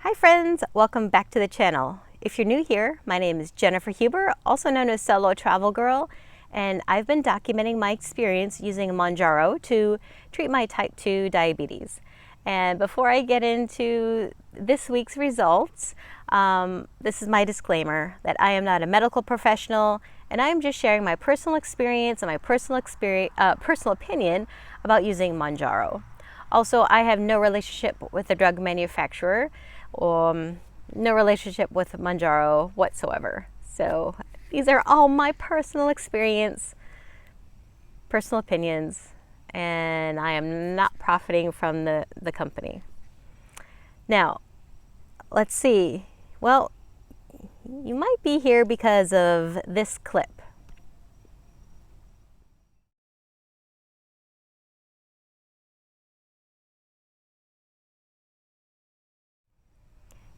Hi friends, welcome back to the channel. If you're new here, my name is Jennifer Huber, also known as Solo Travel Girl, and I've been documenting my experience using Mounjaro to treat my type 2 diabetes. And before I get into this week's results, this is my disclaimer that I am not a medical professional, and I am just sharing my personal experience and my personal opinion about using Mounjaro. Also, I have no relationship with the drug manufacturer, no relationship with Mounjaro whatsoever. So these are all my personal experience, personal opinions, and I am not profiting from the company. Now, let's see. Well, you might be here because of this clip.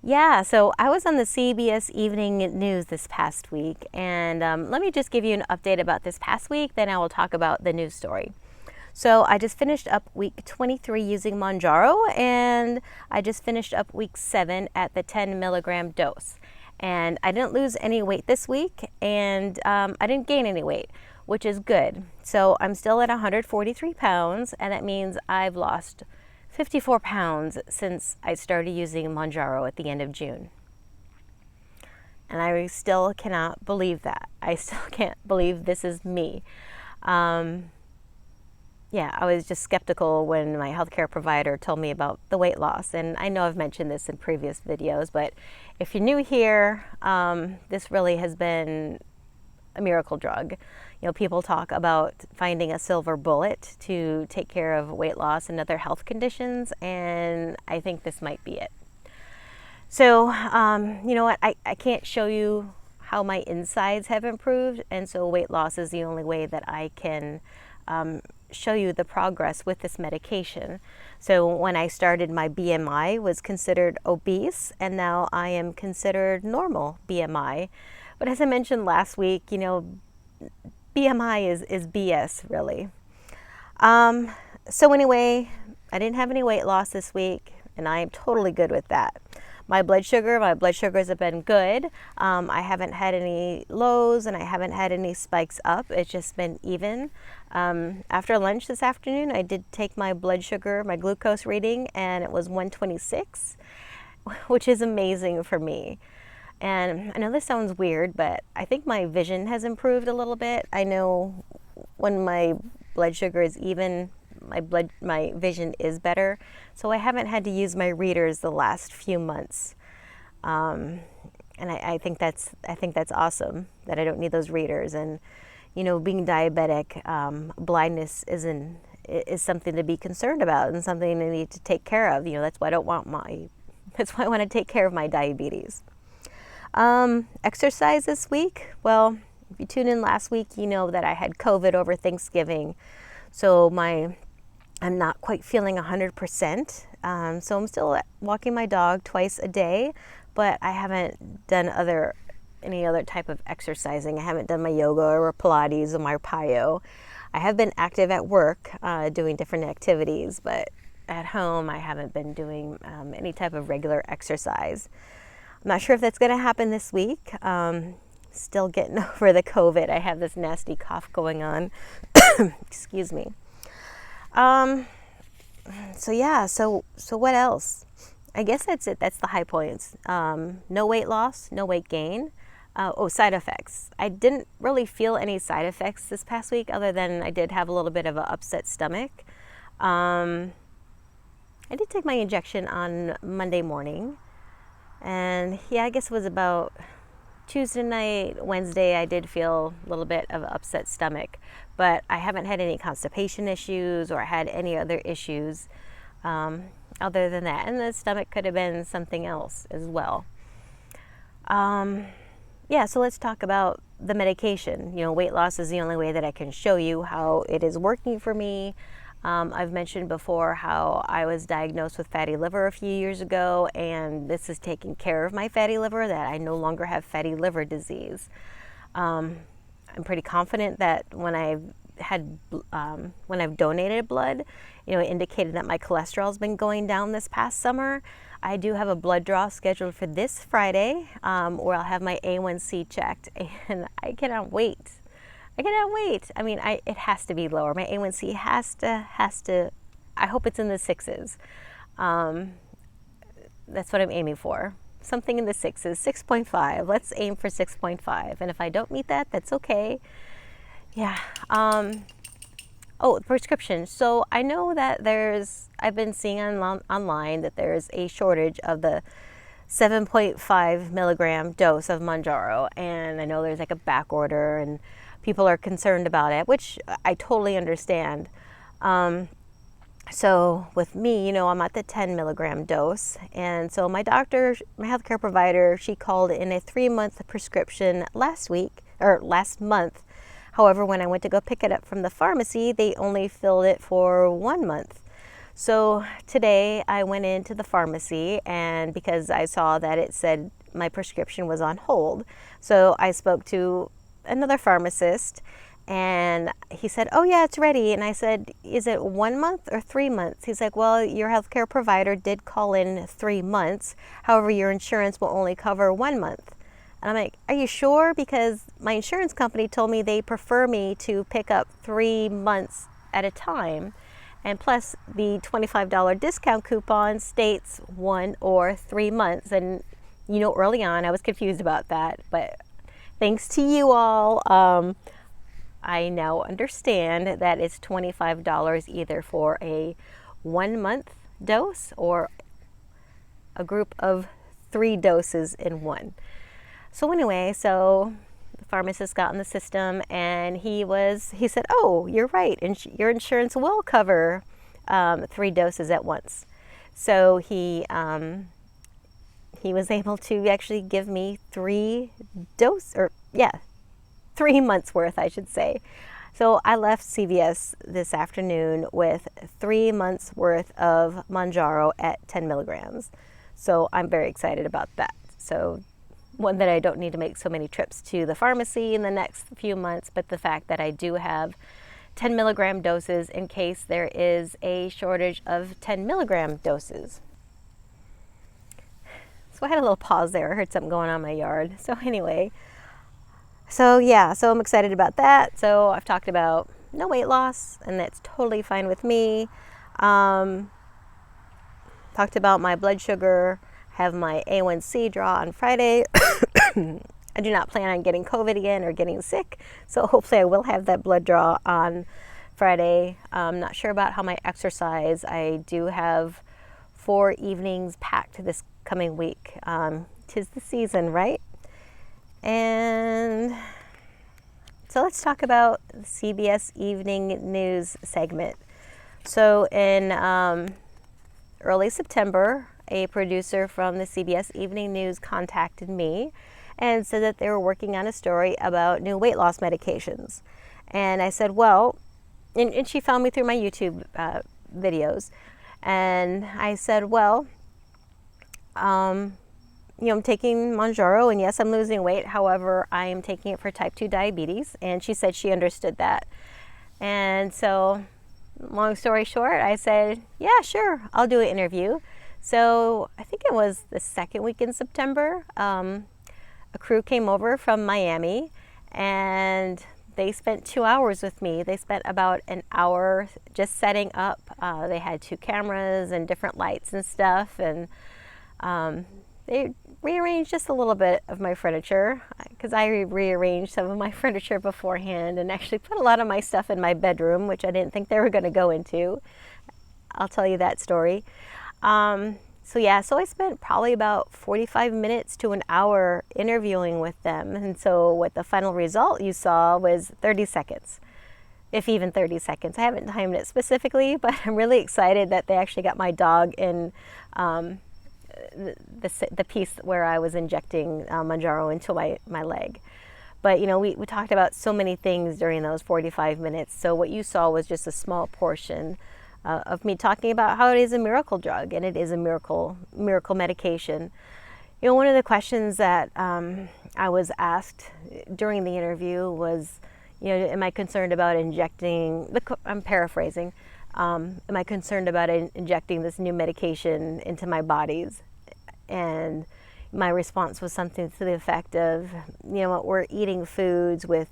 Yeah, so I was on the CBS Evening News this past week, and let me just give you an update about this past week, then I will talk about the news story. So I just finished up week 23 using Mounjaro, and I just finished up week 7 at the 10 milligram dose. And I didn't lose any weight this week, and I didn't gain any weight, which is good. So I'm still at 143 pounds, and that means I've lost 54 pounds since I started using Mounjaro at the end of June. And I still cannot believe that. I still can't believe this is me. Yeah, I was just skeptical when my healthcare provider told me about the weight loss. And I know I've mentioned this in previous videos, but if you're new here, this really has been a miracle drug. You know, people talk about finding a silver bullet to take care of weight loss and other health conditions, and I think this might be it. So, you know what, I can't show you how my insides have improved, and so weight loss is the only way that I can show you the progress with this medication. So when I started, my BMI was considered obese, and now I am considered normal BMI. But as I mentioned last week, you know, BMI is BS, really. So anyway, I didn't have any weight loss this week, and I am totally good with that. My blood sugars have been good. I haven't had any lows, and I haven't had any spikes up. It's just been even. After lunch this afternoon, I did take my blood sugar, my glucose reading, and it was 126, which is amazing for me. And I know this sounds weird, but I think my vision has improved a little bit. I know when my blood sugar is even, my vision is better. So I haven't had to use my readers the last few months. And I think that's awesome that I don't need those readers. And you know, being diabetic, blindness is something to be concerned about and something I need to take care of. You know, that's why I want to take care of my diabetes. Exercise this week. Well, if you tuned in last week, you know that I had COVID over Thanksgiving. So I'm not quite feeling 100%. So I'm still walking my dog twice a day, but I haven't done any other type of exercising. I haven't done my yoga or Pilates or my Pyo. I have been active at work, doing different activities, but at home I haven't been doing any type of regular exercise. I'm not sure if that's going to happen this week. Still getting over the COVID. I have this nasty cough going on. Excuse me. So yeah, so what else? I guess that's it. That's the high points. No weight loss, no weight gain. Side effects. I didn't really feel any side effects this past week, other than I did have a little bit of an upset stomach. I did take my injection on Monday morning. And yeah, I guess it was about Tuesday night, Wednesday, I did feel a little bit of an upset stomach, but I haven't had any constipation issues or had any other issues other than that. And the stomach could have been something else as well. Yeah, so let's talk about the medication. You know, weight loss is the only way that I can show you how it is working for me. I've mentioned before how I was diagnosed with fatty liver a few years ago, and this is taking care of my fatty liver, that I no longer have fatty liver disease. I'm pretty confident that when I had when I've donated blood, it indicated that my cholesterol's been going down this past summer. I do have a blood draw scheduled for this Friday, where I'll have my A1C checked, and I cannot wait. I cannot wait. I mean, it has to be lower. My A1C has to. I hope it's in the sixes. That's what I'm aiming for. Something in the sixes, 6.5. Let's aim for 6.5. And if I don't meet that, that's okay. Yeah. The prescription. So I know that I've been seeing online that there's a shortage of the 7.5 milligram dose of Mounjaro. And I know there's like a back order and people are concerned about it, which I totally understand. So with me, I'm at the 10 milligram dose. And so my doctor, my healthcare provider, she called in a 3-month prescription last month. However, when I went to go pick it up from the pharmacy, they only filled it for 1 month. So today I went into the pharmacy, and because I saw that it said my prescription was on hold, so I spoke to another pharmacist, and he said, "Oh yeah, it's ready." And I said, "Is it 1 month or 3 months?" He's like, "Well, your healthcare provider did call in 3 months. However, your insurance will only cover 1 month." And I'm like, "Are you sure?" Because my insurance company told me they prefer me to pick up 3 months at a time. And plus, the $25 discount coupon states 1 or 3 months. And, early on, I was confused about that. But thanks to you all, I now understand that it's $25 either for a 1 month dose or a group of 3 doses in one. So anyway, the pharmacist got in the system, and he said, "Oh, you're right. Your insurance will cover 3 doses at once." So he was able to actually give me 3 months worth, I should say. So I left CBS this afternoon with 3 months worth of Mounjaro at 10 milligrams. So I'm very excited about that. So one, that I don't need to make so many trips to the pharmacy in the next few months, but the fact that I do have 10 milligram doses in case there is a shortage of 10 milligram doses. So I had a little pause there. I heard something going on in my yard. So anyway, so I'm excited about that. So I've talked about no weight loss, and that's totally fine with me. Talked about my blood sugar, have my A1C draw on Friday. I do not plan on getting COVID again or getting sick, so hopefully I will have that blood draw on Friday. I'm not sure about how my exercise. I do have 4 evenings packed this coming week. 'Tis the season, right? And so let's talk about the CBS Evening News segment. So in early September, a producer from the CBS Evening News contacted me and said that they were working on a story about new weight loss medications. And I said, well, and she found me through my YouTube videos. And I said, well, I'm taking Mounjaro, and yes, I'm losing weight. However, I'm taking it for type 2 diabetes. And she said she understood that. And so, long story short, I said, yeah, sure, I'll do an interview. So I think it was the second week in September, a crew came over from Miami, and they spent 2 hours with me. They spent about an hour just setting up. They had 2 cameras and different lights and stuff, and they rearranged just a little bit of my furniture, because I rearranged some of my furniture beforehand and actually put a lot of my stuff in my bedroom, which I didn't think they were going to go into. I'll tell you that story. So I spent probably about 45 minutes to an hour interviewing with them. And so what the final result you saw was 30 seconds, if even 30 seconds. I haven't timed it specifically, but I'm really excited that they actually got my dog in the piece where I was injecting Mounjaro into my leg. But, we talked about so many things during those 45 minutes. So what you saw was just a small portion of me talking about how it is a miracle drug, and it is a miracle medication. One of the questions that I was asked during the interview was, am I concerned about injecting, I'm paraphrasing, am I concerned about injecting this new medication into my bodies? And my response was something to the effect of, we're eating foods with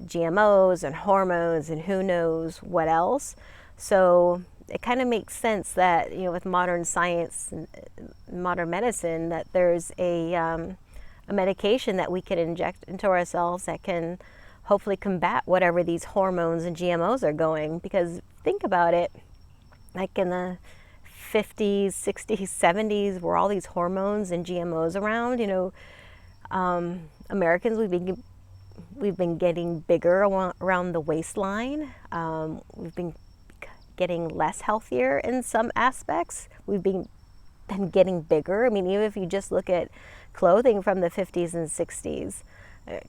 GMOs and hormones and who knows what else. So it kind of makes sense that, with modern science and modern medicine, that there's a medication that we can inject into ourselves that can hopefully combat whatever these hormones and GMOs are going. Because think about it, like in the 50s, 60s, 70s, were all these hormones and GMOs around. Americans, we've been getting bigger around the waistline. We've been getting less healthier in some aspects. We've been getting bigger. I mean, even if you just look at clothing from the 50s and 60s,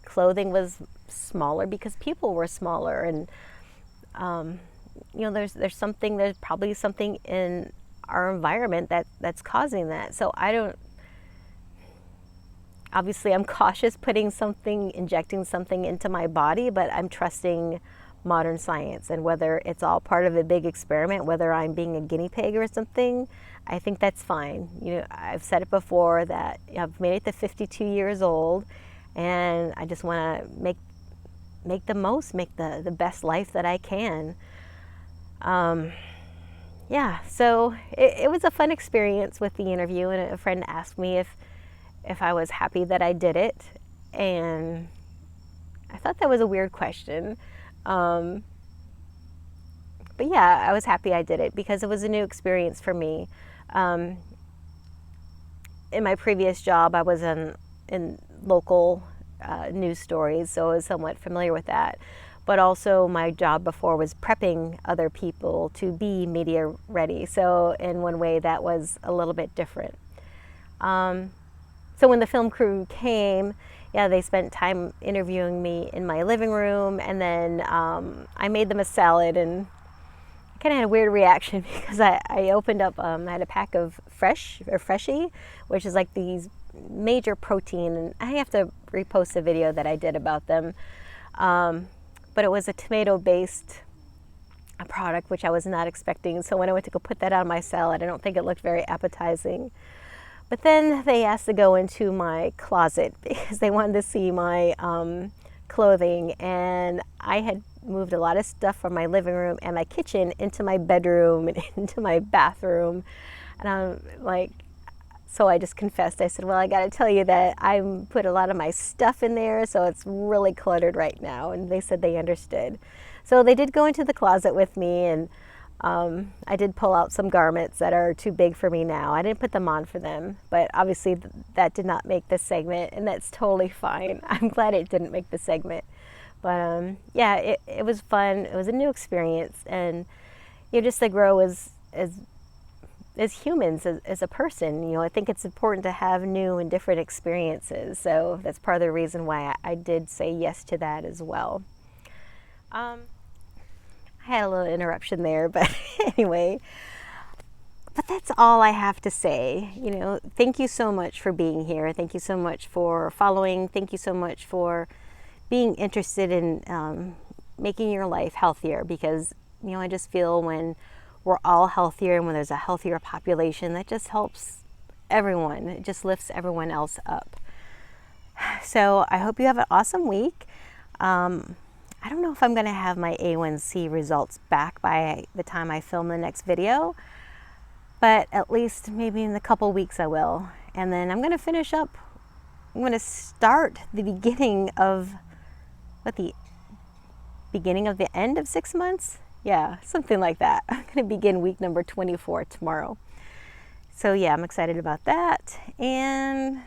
clothing was smaller because people were smaller, and there's probably something in our environment that's causing that. So obviously I'm cautious injecting something into my body, but I'm trusting modern science, and whether it's all part of a big experiment, whether I'm being a guinea pig or something, I think that's fine. I've said it before that I've made it to 52 years old, and I just want to make the best life that I can. So it was a fun experience with the interview, and a friend asked me if I was happy that I did it, and I thought that was a weird question. But yeah, I was happy I did it because it was a new experience for me. In my previous job, I was in local news stories, so I was somewhat familiar with that. But also my job before was prepping other people to be media ready. So in one way that was a little bit different. So when the film crew came, they spent time interviewing me in my living room, and then I made them a salad, and I kind of had a weird reaction because I opened up, I had a pack of Freshie, which is like these major protein, and I have to repost a video that I did about them. But it was a tomato-based product, which I was not expecting. So when I went to go put that on my salad, I don't think it looked very appetizing. But then they asked to go into my closet because they wanted to see my clothing. And I had moved a lot of stuff from my living room and my kitchen into my bedroom and into my bathroom. And I'm like, so I just confessed. I said, well, I got to tell you that I put a lot of my stuff in there, so it's really cluttered right now. And they said they understood. So they did go into the closet with me, and I did pull out some garments that are too big for me now. I didn't put them on for them, but obviously that did not make the segment, and that's totally fine. I'm glad it didn't make the segment. But it was fun. It was a new experience, and just to grow as humans, as a person, I think it's important to have new and different experiences. So that's part of the reason why I did say yes to that as well. I had a little interruption there, but anyway. But that's all I have to say. Thank you so much for being here. Thank you so much for following. Thank you so much for being interested in making your life healthier, because, I just feel when we're all healthier and when there's a healthier population, that just helps everyone. It just lifts everyone else up. So I hope you have an awesome week. I don't know if I'm going to have my A1C results back by the time I film the next video, but at least maybe in a couple weeks I will. And then I'm going to finish up. I'm going to start the beginning of the end of 6 months. Yeah, something like that. I'm going to begin week number 24 tomorrow. So yeah, I'm excited about that. And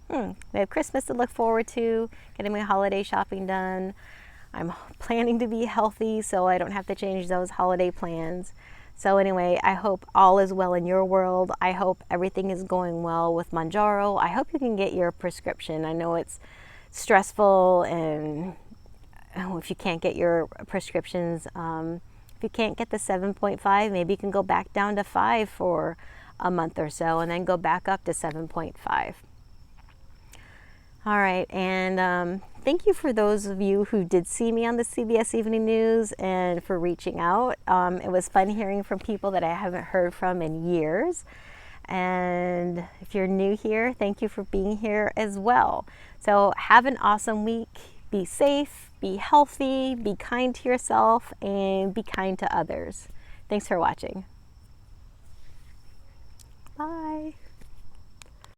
we have Christmas to look forward to, getting my holiday shopping done. I'm planning to be healthy so I don't have to change those holiday plans. So anyway, I hope all is well in your world. I hope everything is going well with Mounjaro. I hope you can get your prescription. I know it's stressful, and if you can't get your prescriptions, if you can't get the 7.5, maybe you can go back down to 5 for a month or so and then go back up to 7.5. All right, and thank you for those of you who did see me on the CBS Evening News and for reaching out. It was fun hearing from people that I haven't heard from in years. And if you're new here, thank you for being here as well. So have an awesome week. Be safe, be healthy, be kind to yourself, and be kind to others. Thanks for watching. Bye.